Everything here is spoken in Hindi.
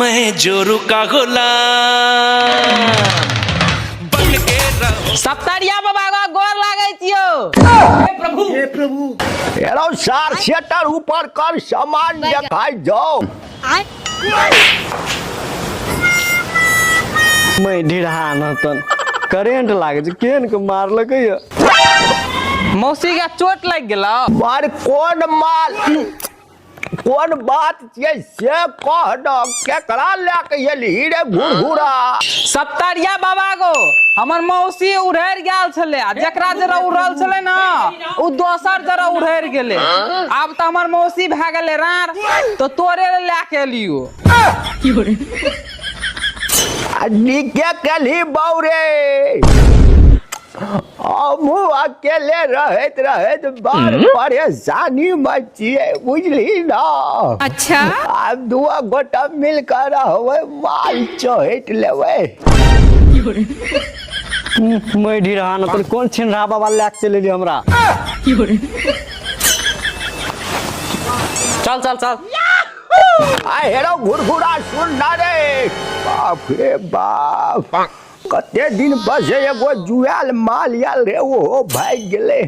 मैं जोरू का गुलाम बन के रहूं। सप्तरिया बाबा का गोर लागे छियो। हे प्रभु एरो सार सेटर ऊपर कर सामान देखाई जाओ। मैं ढिढ़ा न तन करेंट लागे छै केन के मारलकै य। मौसी का चोट लग गेलो। मार कौन माल कौन बात छै से कह द केकरा लेके एलही रे घुरघुरा। सप्तरिया बाबा को हमर मौसी उड़ेर गेल छले आ जकरा जरा उड़ल छले ना उ दोसर जरा उड़ेर गेले। आब त हमर मौसी भए गेले रार तो तोरे लेके एलियो। निके कली बौरे हमू अकेले रहत रहत बार परेशानी मचिए बुझली ना। अच्छा अब दुआ गोटा मिलकर रहवे माल चोहट लेवे। मैं ढिढ़ा न तन कोन छिनरा बाबा लेके चले रे हमरा। चल चल चल आ हेरो घुरघुरा सुन ना रे बाप रे बाप कते दिन बसे एगो जुआल माल याल रे वो भाग गेले।